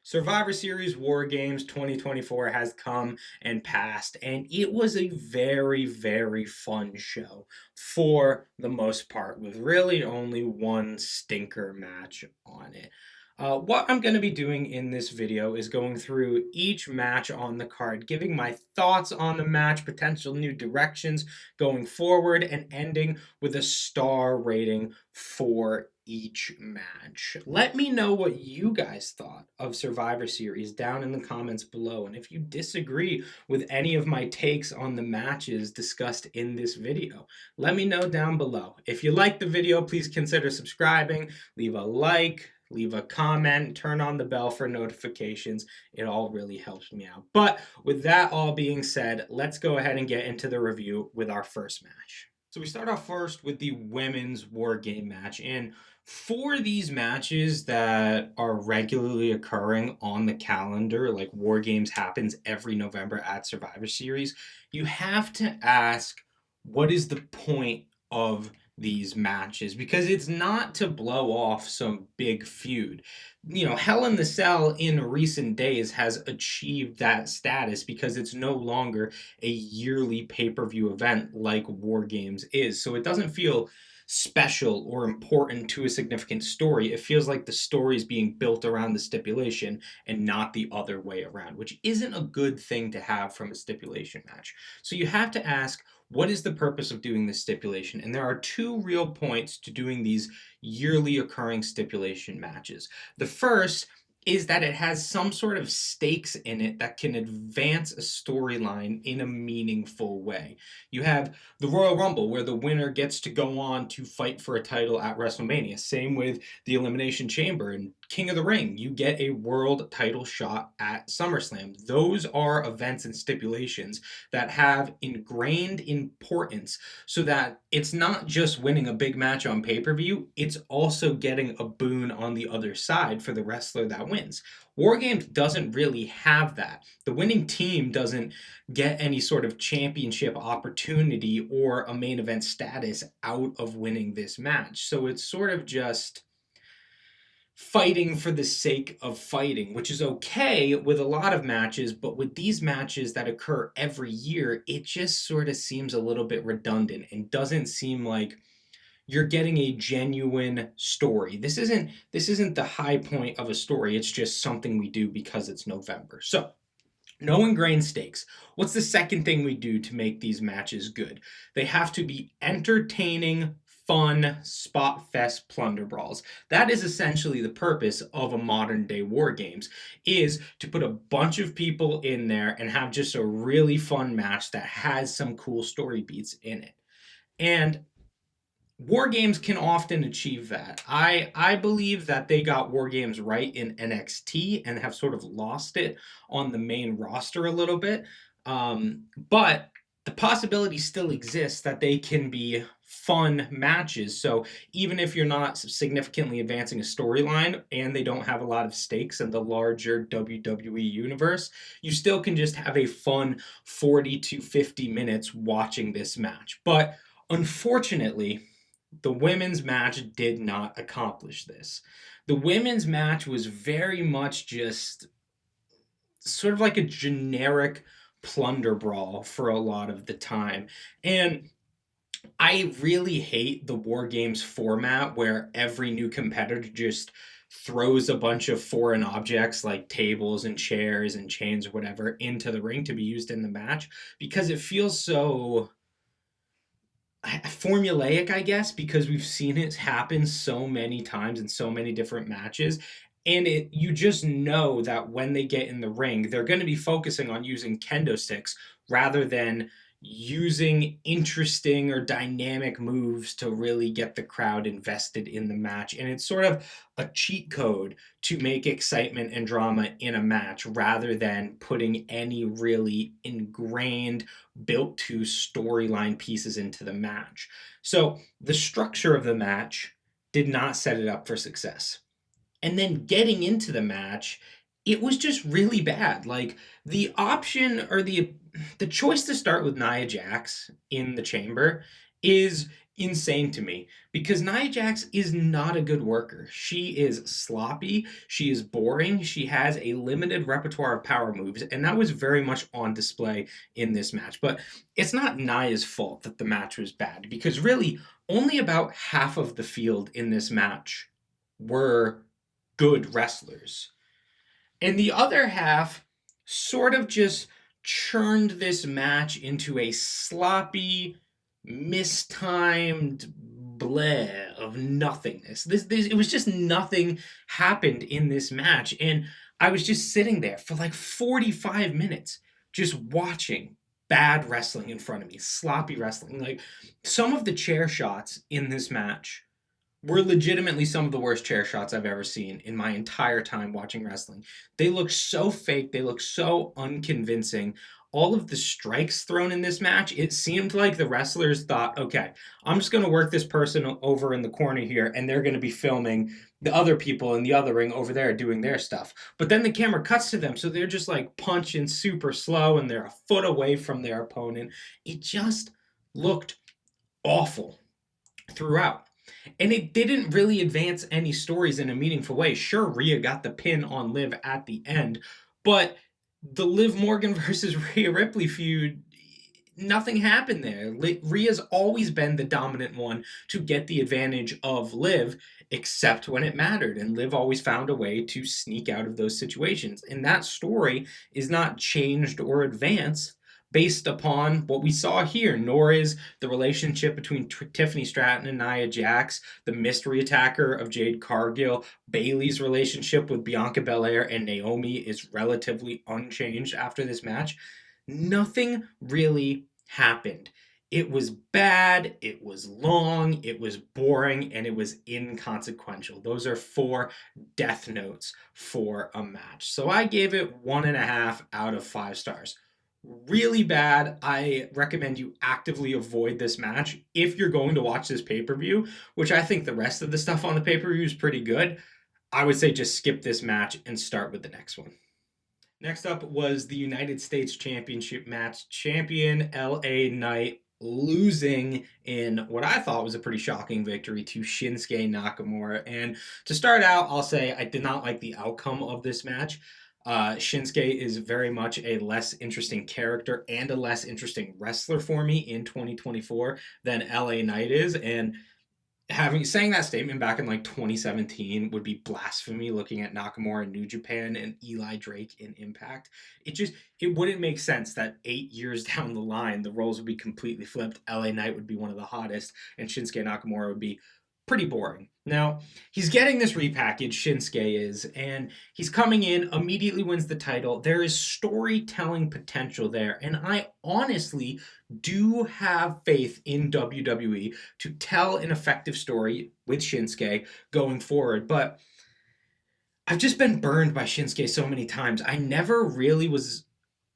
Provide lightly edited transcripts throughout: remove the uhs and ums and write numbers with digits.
Survivor Series War Games 2024 has come and passed, and it was a very, very fun show for the most part, with really only one stinker match on it. What I'm going to be doing in this video is going through each match on the card, giving my thoughts on the match, potential new directions going forward, and ending with a star rating for each match. Let me know what you guys thought of Survivor Series down in the comments below. And if you disagree with any of my takes on the matches discussed in this video, let me know down below. If you like the video, please consider subscribing, leave a like, leave a comment, turn on the bell for notifications. It all really helps me out. But with that all being said, let's go ahead and get into the review with our first match. So we start off first with the women's war game match. And for these matches that are regularly occurring on the calendar, like War Games happens every November at Survivor Series, you have to ask, what is the point of these matches? Because it's not to blow off some big feud. Hell in the Cell in recent days has achieved that status because it's no longer a yearly pay-per-view event like War Games is. So it doesn't feel special or important to a significant story. It feels like the story is being built around the stipulation and not the other way around, which isn't a good thing to have from a stipulation match. So you have to ask, what is the purpose of doing this stipulation? And there are two real points to doing these yearly occurring stipulation matches. The first is that it has some sort of stakes in it that can advance a storyline in a meaningful way. You have the Royal Rumble, where the winner gets to go on to fight for a title at WrestleMania. Same with the Elimination Chamber and King of the Ring. You get a world title shot at SummerSlam. Those are events and stipulations that have ingrained importance so that it's not just winning a big match on pay-per-view, it's also getting a boon on the other side for the wrestler that wins. War Games doesn't really have that. The winning team doesn't get any sort of championship opportunity or a main event status out of winning this match. So it's sort of just fighting for the sake of fighting, which is okay with a lot of matches, but with these matches that occur every year, it just sort of seems a little bit redundant and doesn't seem like you're getting a genuine story. This isn't the high point of a story. It's just something we do because it's November. So, no ingrained stakes. What's the second thing we do to make these matches good? They have to be entertaining, fun, spot fest plunder brawls. That is essentially the purpose of a modern day war games, is to put a bunch of people in there and have just a really fun match that has some cool story beats in it. And War Games can often achieve that. I believe that they got War Games right in NXT and have sort of lost it on the main roster a little bit. But the possibility still exists that they can be fun matches. So even if you're not significantly advancing a storyline and they don't have a lot of stakes in the larger WWE universe, you still can just have a fun 40 to 50 minutes watching this match. But unfortunately, the women's match did not accomplish this. The women's match was very much just sort of like a generic plunder brawl for a lot of the time. And I really hate the War Games format where every new competitor just throws a bunch of foreign objects like tables and chairs and chains or whatever into the ring to be used in the match, because it feels so formulaic, I guess, because we've seen it happen so many times in so many different matches. And you just know that when they get in the ring, they're going to be focusing on using kendo sticks rather than using interesting or dynamic moves to really get the crowd invested in the match. And it's sort of a cheat code to make excitement and drama in a match rather than putting any really ingrained, built to storyline pieces into the match. So the structure of the match did not set it up for success. And then getting into the match, it was just really bad. Like the option or the choice to start with Nia Jax in the chamber is insane to me because Nia Jax is not a good worker. She is sloppy, she is boring, she has a limited repertoire of power moves, and that was very much on display in this match. But it's not Nia's fault that the match was bad because really only about half of the field in this match were good wrestlers. And the other half sort of just churned this match into a sloppy, mistimed bleh of nothingness. It was just nothing happened in this match. And I was just sitting there for like 45 minutes just watching bad wrestling in front of me, sloppy wrestling. Like some of the chair shots in this match were legitimately some of the worst chair shots I've ever seen in my entire time watching wrestling. They look so fake, they look so unconvincing. All of the strikes thrown in this match, it seemed like the wrestlers thought, okay, I'm just going to work this person over in the corner here, and they're going to be filming the other people in the other ring over there doing their stuff. But then the camera cuts to them, so they're just like punching super slow, and they're a foot away from their opponent. It just looked awful throughout. And it didn't really advance any stories in a meaningful way. Sure, Rhea got the pin on Liv at the end, but the Liv Morgan versus Rhea Ripley feud, nothing happened there. Rhea's always been the dominant one to get the advantage of Liv, except when it mattered. And Liv always found a way to sneak out of those situations. And that story is not changed or advanced based upon what we saw here, nor is the relationship between Tiffany Stratton and Nia Jax, the mystery attacker of Jade Cargill, Bayley's relationship with Bianca Belair and Naomi is relatively unchanged after this match. Nothing really happened. It was bad, it was long, it was boring, and it was inconsequential. Those are 4 death notes for a match. So I gave it 1.5 out of 5 stars. Really bad. I recommend you actively avoid this match if you're going to watch this pay-per-view, which I think the rest of the stuff on the pay-per-view is pretty good. I would say just skip this match and start with the next one. Next up was the United States Championship match. Champion LA Knight losing in what I thought was a pretty shocking victory to Shinsuke Nakamura. And to start out, I'll say I did not like the outcome of this match. Shinsuke is very much a less interesting character and a less interesting wrestler for me in 2024 than LA Knight is. And saying that statement back in like 2017 would be blasphemy, looking at Nakamura in New Japan and Eli Drake in Impact. It wouldn't make sense that 8 years down the line the roles would be completely flipped. LA Knight would be one of the hottest and Shinsuke Nakamura would be pretty boring. Now, he's getting this repackage, Shinsuke is, and he's coming in, immediately wins the title. There is storytelling potential there, and I honestly do have faith in WWE to tell an effective story with Shinsuke going forward, but I've just been burned by Shinsuke so many times. I never really was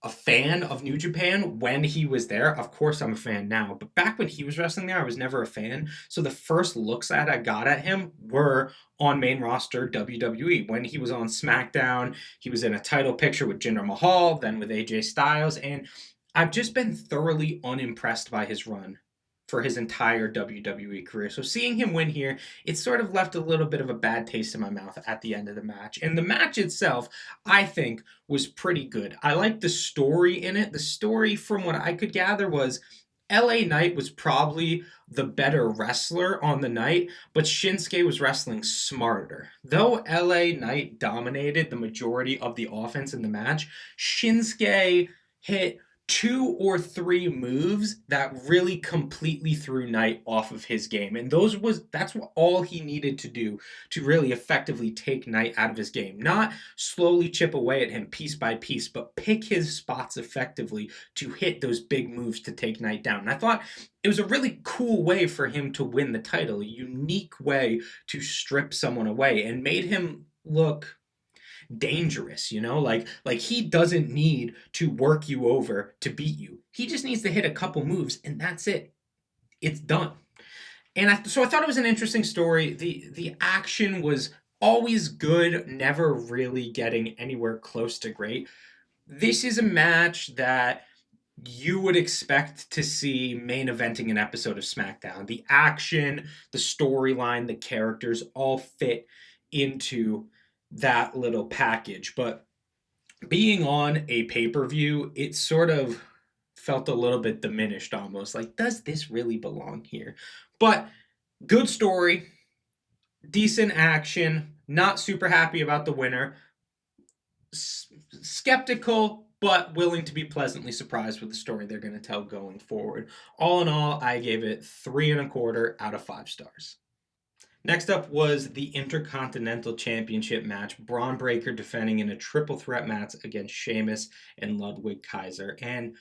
a fan of New Japan when he was there. Of course, I'm a fan now, but back when he was wrestling there, I was never a fan. So the first looks that I got at him were on main roster WWE. When he was on SmackDown, he was in a title picture with Jinder Mahal, then with AJ Styles, and I've just been thoroughly unimpressed by his run for his entire WWE career. So seeing him win here, it sort of left a little bit of a bad taste in my mouth at the end of the match. And the match itself, I think, was pretty good. I liked the story in it. The story, from what I could gather, was LA Knight was probably the better wrestler on the night, but Shinsuke was wrestling smarter. Though LA Knight dominated the majority of the offense in the match, Shinsuke hit 2 or 3 moves that really completely threw Knight off of his game. And that's what all he needed to do to really effectively take Knight out of his game. Not slowly chip away at him piece by piece, but pick his spots effectively to hit those big moves to take Knight down. And I thought it was a really cool way for him to win the title, a unique way to strip someone away, and made him look dangerous, like he doesn't need to work you over to beat you. He just needs to hit a couple moves and that's it. It's done. And so I thought it was an interesting story. The action was always good, never really getting anywhere close to great. This is a match that you would expect to see main eventing an episode of SmackDown. The action, the storyline, the characters all fit into that little package. But being on a pay per view, it sort of felt a little bit diminished almost. Like, does this really belong here? But good story, decent action, not super happy about the winner, skeptical but willing to be pleasantly surprised with the story they're going to tell going forward. All in all, I gave it 3.25 out of 5 stars. Next up was the Intercontinental Championship match. Braun Breaker defending in a triple threat match against Sheamus and Ludwig Kaiser. And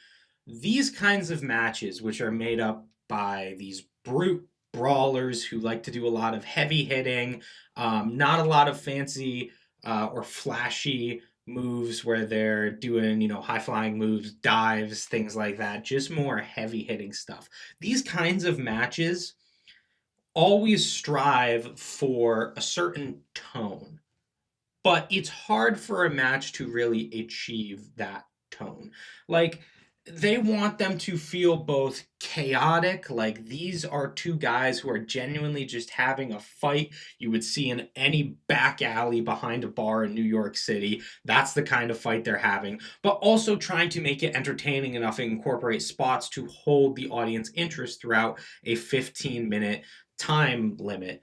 these kinds of matches, which are made up by these brute brawlers who like to do a lot of heavy hitting, not a lot of fancy or flashy moves where they're doing, high flying moves, dives, things like that, just more heavy hitting stuff. These kinds of matches always strive for a certain tone, but it's hard for a match to really achieve that tone. Like, they want them to feel both chaotic, like these are two guys who are genuinely just having a fight you would see in any back alley behind a bar in New York City. That's the kind of fight they're having, but also trying to make it entertaining enough and incorporate spots to hold the audience interest throughout a 15-minute time limit.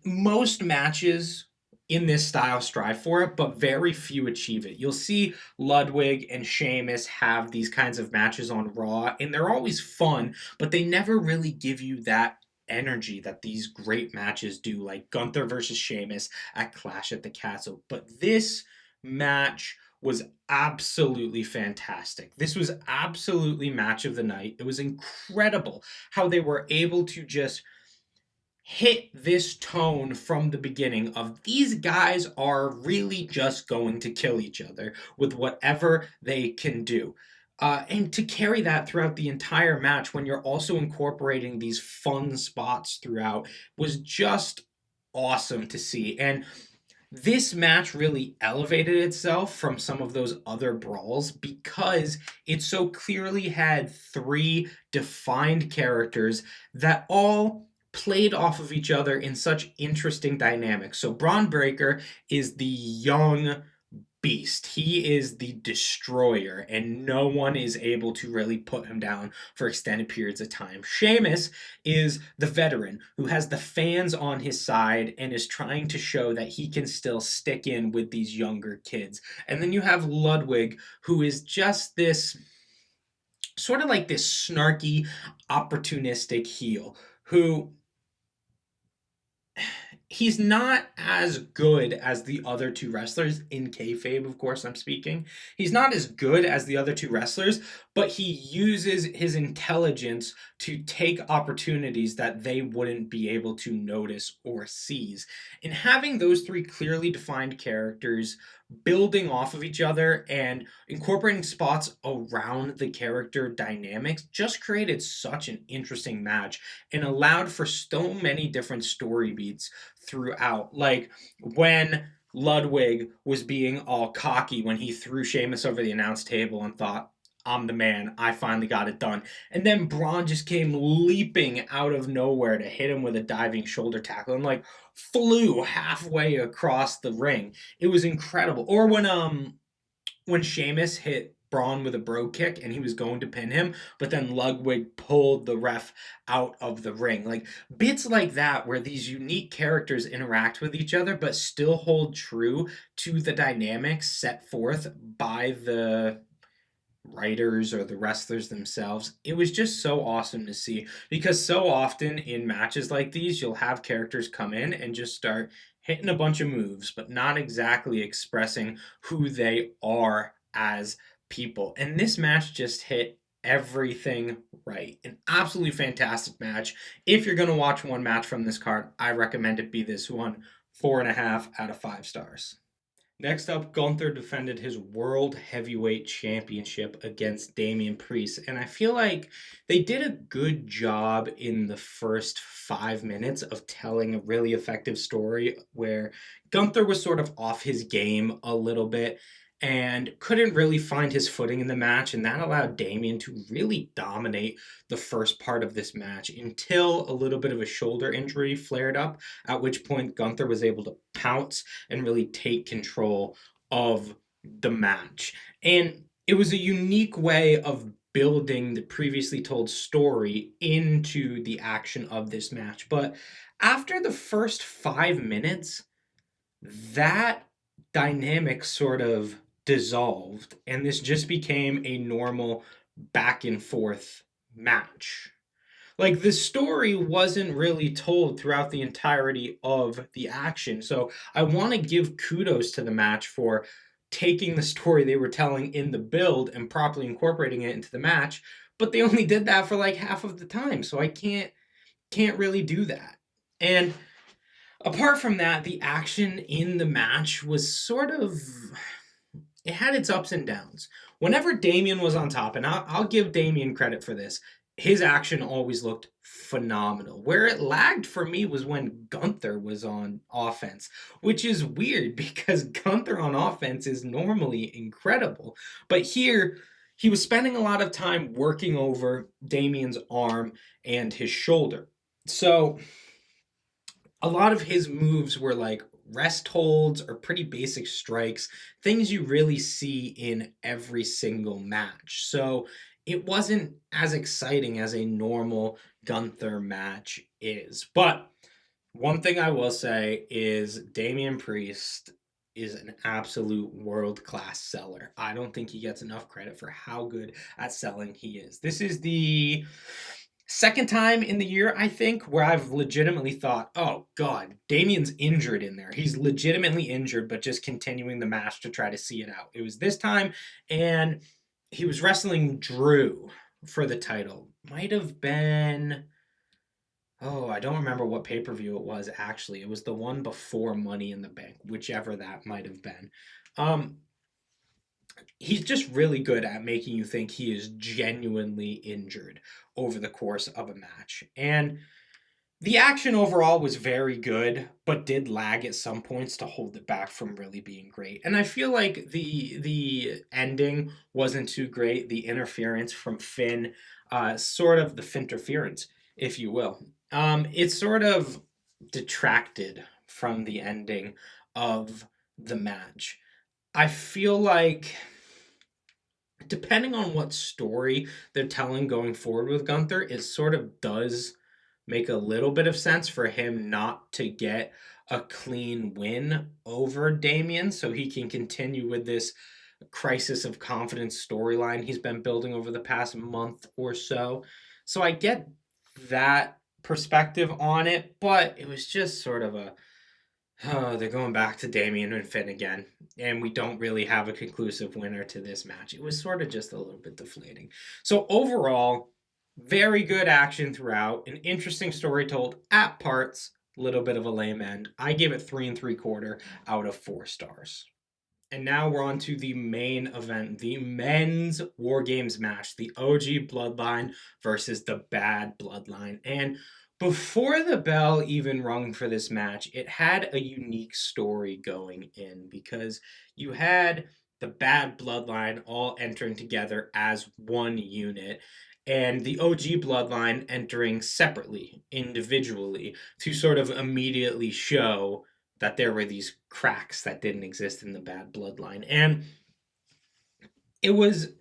Most matches in this style strive for it, but very few achieve it. You'll see Ludwig and Sheamus have these kinds of matches on Raw, and they're always fun, but they never really give you that energy that these great matches do, like Gunther versus Sheamus at Clash at the Castle. But this match was absolutely fantastic. This was absolutely match of the night. It was incredible how they were able to just hit this tone from the beginning of these guys are really just going to kill each other with whatever they can do. And to carry that throughout the entire match when you're also incorporating these fun spots throughout was just awesome to see. And this match really elevated itself from some of those other brawls because it so clearly had three defined characters that all played off of each other in such interesting dynamics. So Braun Breaker is the young beast. He is the destroyer, and no one is able to really put him down for extended periods of time. Sheamus is the veteran who has the fans on his side and is trying to show that he can still stick in with these younger kids. And then you have Ludwig, who is just this sort of like this snarky, opportunistic heel who he's not as good as the other two wrestlers in kayfabe, of course, I'm speaking. He's not as good as the other two wrestlers, but he uses his intelligence to take opportunities that they wouldn't be able to notice or seize. And having those three clearly defined characters building off of each other and incorporating spots around the character dynamics just created such an interesting match and allowed for so many different story beats throughout. Like when Ludwig was being all cocky when he threw Sheamus over the announce table and thought, I'm the man. I finally got it done. And then Braun just came leaping out of nowhere to hit him with a diving shoulder tackle and like flew halfway across the ring. It was incredible. Or when Sheamus hit Braun with a bro kick and he was going to pin him, but then Ludwig pulled the ref out of the ring. Like bits like that where these unique characters interact with each other but still hold true to the dynamics set forth by the writers or the wrestlers themselves. It was just so awesome to see because so often in matches like these, you'll have characters come in and just start hitting a bunch of moves, but not exactly expressing who they are as people. And this match just hit everything right. An absolutely fantastic match. If you're going to watch one match from this card, I recommend it be this one. 4.5 out of 5 stars. Next up, Gunther defended his World Heavyweight Championship against Damian Priest. And I feel like they did a good job in the first 5 minutes of telling a really effective story where Gunther was sort of off his game a little bit. and couldn't really find his footing in the match, and that allowed Damian to really dominate the first part of this match until a little bit of a shoulder injury flared up, at which point Gunther was able to pounce and really take control of the match. And it was a unique way of building the previously told story into the action of this match. But after the first 5 minutes, that dynamic sort of dissolved, and this just became a normal back and forth match. Like, the story wasn't really told throughout the entirety of the action. So I want to give kudos to the match for taking the story they were telling in the build and properly incorporating it into the match, but they only did that for like half of the time. So I can't really do that. And apart from that, the action in the match was sort of, it had its ups and downs. Whenever Damian was on top, and I'll give Damian credit for this, his action always looked phenomenal. Where it lagged for me was when Gunther was on offense, which is weird because Gunther on offense is normally incredible. But here, he was spending a lot of time working over Damian's arm and his shoulder. So a lot of his moves were like rest holds or pretty basic strikes, things you really see in every single match. So it wasn't as exciting as a normal Gunther match is. But one thing I will say is Damian Priest is an absolute world class seller. I don't think he gets enough credit for how good at selling he is. This is the second time in the year, I think, where I've legitimately thought, oh God, Damian's injured in there. He's legitimately injured, but just continuing the match to try to see it out. It was this time, and he was wrestling Drew for the title. Might have been, oh, I don't remember what pay per view it was actually. It was the one before Money in the Bank, whichever that might have been. He's just really good at making you think he is genuinely injured over the course of a match. And the action overall was very good, but did lag at some points to hold it back from really being great. And I feel like the ending wasn't too great. The interference from Finn, sort of the Finterference, if you will. It sort of detracted from the ending of the match. I feel like depending on what story they're telling going forward with Gunther, it sort of does make a little bit of sense for him not to get a clean win over Damian so he can continue with this crisis of confidence storyline he's been building over the past month or so. So I get that perspective on it, but it was just sort of a, oh, they're going back to Damian and Finn again, and we don't really have a conclusive winner to this match. It was sort of just a little bit deflating. So overall, very good action throughout, an interesting story told at parts, little bit of a lame end. I give it 3 3/4 out of 4 stars. And now we're on to the main event, the men's War Games match, the OG Bloodline versus the Bad Bloodline. And before the bell even rung for this match, it had a unique story going in because you had the Bad Bloodline all entering together as one unit and the OG Bloodline entering separately, individually, to sort of immediately show that there were these cracks that didn't exist in the Bad Bloodline. And it was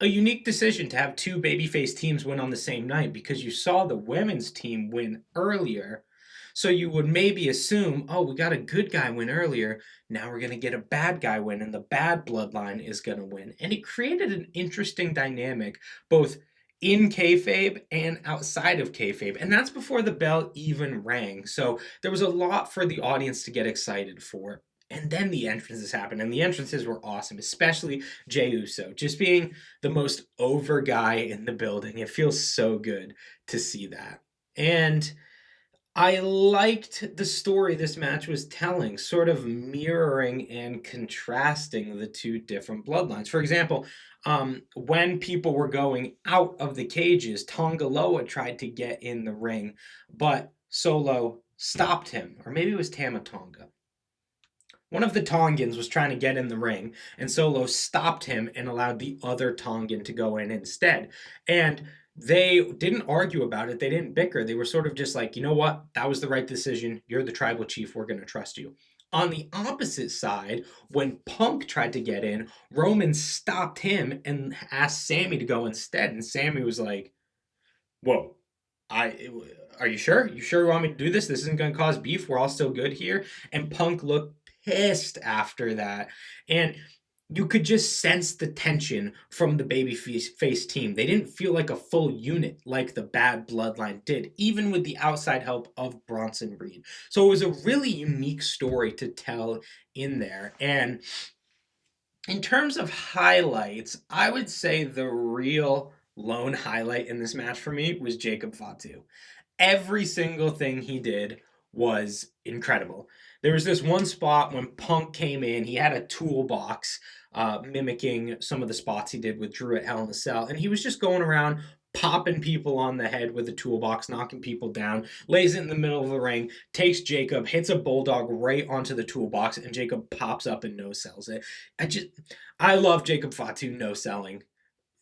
a unique decision to have two babyface teams win on the same night because you saw the women's team win earlier. So you would maybe assume, oh, we got a good guy win earlier. Now we're going to get a bad guy win, and the Bad Bloodline is going to win. And it created an interesting dynamic, both in kayfabe and outside of kayfabe. And that's before the bell even rang. So there was a lot for the audience to get excited for. And then the entrances happened, and the entrances were awesome, especially Jey Uso, just being the most over guy in the building. It feels so good to see that. And I liked the story this match was telling, sort of mirroring and contrasting the two different bloodlines. For example, when people were going out of the cages, Tonga Loa tried to get in the ring, but Solo stopped him, or maybe it was Tama Tonga. One of the Tongans was trying to get in the ring, and Solo stopped him and allowed the other Tongan to go in instead. And they didn't argue about it. They didn't bicker. They were sort of just like, you know what? That was the right decision. You're the tribal chief. We're going to trust you. On the opposite side, when Punk tried to get in, Roman stopped him and asked Sammy to go instead. And Sammy was like, whoa, I are you sure? You sure you want me to do this? This isn't going to cause beef. We're all still good here. And Punk looked pissed after that. And you could just sense the tension from the babyface team. They didn't feel like a full unit like the Bad Bloodline did, even with the outside help of Bronson Reed. So it was a really unique story to tell in there. And in terms of highlights, I would say the real lone highlight in this match for me was Jacob Fatu. Every single thing he did was incredible. There was this one spot when Punk came in, he had a toolbox mimicking some of the spots he did with Drew at Hell in a Cell, and he was just going around popping people on the head with the toolbox, knocking people down, lays it in the middle of the ring, takes Jacob, hits a bulldog right onto the toolbox, and Jacob pops up and no sells it. I love Jacob Fatu no selling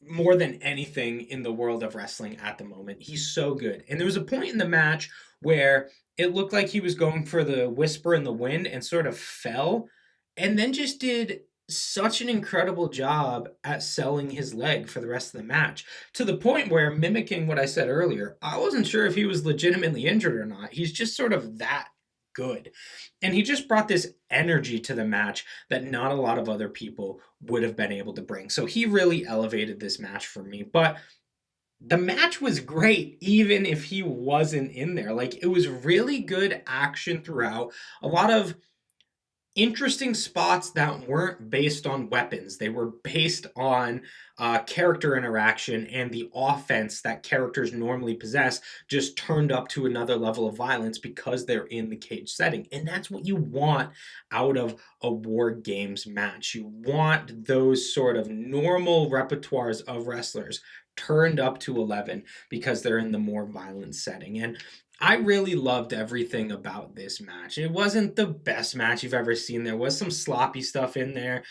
more than anything in the world of wrestling at the moment. He's so good. And there was a point in the match where it looked like he was going for the whisper in the wind and sort of fell and then just did such an incredible job at selling his leg for the rest of the match, to the point where, mimicking what I said earlier, I wasn't sure if he was legitimately injured or not. He's just sort of that good. And he just brought this energy to the match that not a lot of other people would have been able to bring. So he really elevated this match for me. But the match was great, even if he wasn't in there. Like, it was really good action throughout. A lot of interesting spots that weren't based on weapons. They were based on character interaction and the offense that characters normally possess, just turned up to another level of violence because they're in the cage setting. And that's what you want out of a War Games match. You want those sort of normal repertoires of wrestlers turned up to 11 because they're in the more violent setting. And I really loved everything about this match. It wasn't the best match you've ever seen. There was some sloppy stuff in there.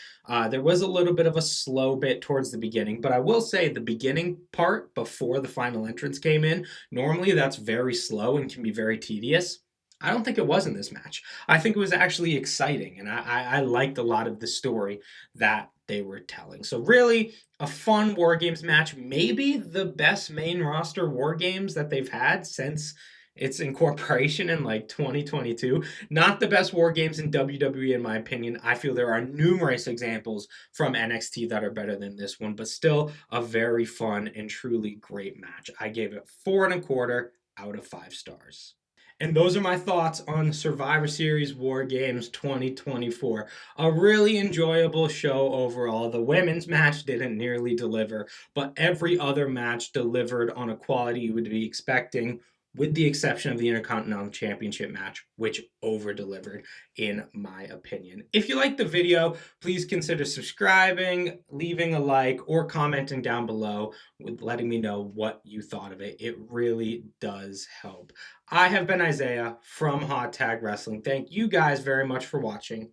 There was a little bit of a slow bit towards the beginning, but I will say the beginning part before the final entrance came in, normally that's very slow and can be very tedious. I don't think it was in this match. I think it was actually exciting, and I liked a lot of the story that they were telling. So really, a fun War Games match, maybe the best main roster War Games that they've had since its incorporation in like 2022. Not the best War Games in WWE, in my opinion. I feel there are numerous examples from NXT that are better than this one, but still a very fun and truly great match. I gave it 4.25 out of 5 stars. And those are my thoughts on Survivor Series War Games 2024. A really enjoyable show overall. The women's match didn't nearly deliver, but every other match delivered on a quality you would be expecting, with the exception of the Intercontinental Championship match, which over-delivered, in my opinion. If you liked the video, please consider subscribing, leaving a like, or commenting down below with letting me know what you thought of it. It really does help. I have been Isaiah from Hot Tag Wrestling. Thank you guys very much for watching,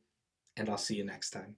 and I'll see you next time.